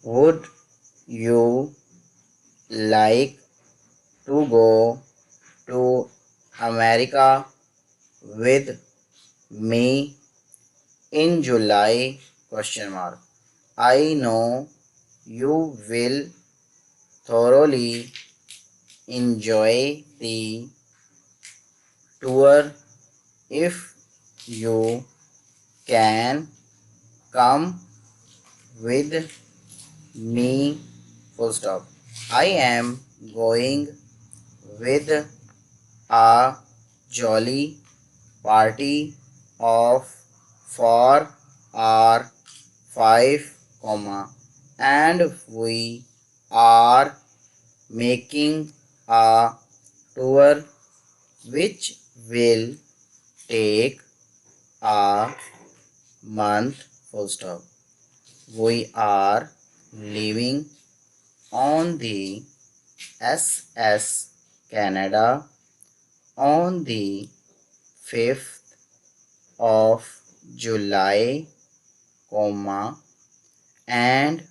Would you like to go to America with me in July? Question mark. I know you will thoroughly enjoy the tour if you can come with me. Full stop. I am going with a jolly party of 4 or 5, and we are making a tour which will take a month. Full stop. We are leaving on the SS Canada on the 5th of July, and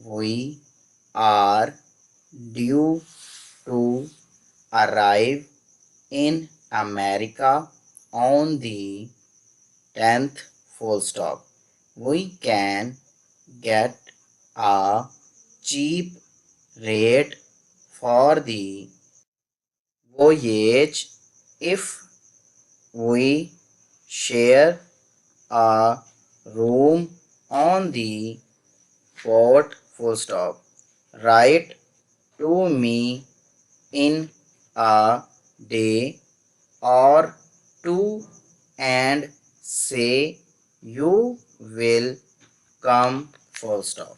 we are due to arrive in America on the 10th. Full stop. We can get a cheap rate for the voyage if we share a room on the port. Full stop. Write to me in a day or two and say you will come. Full stop.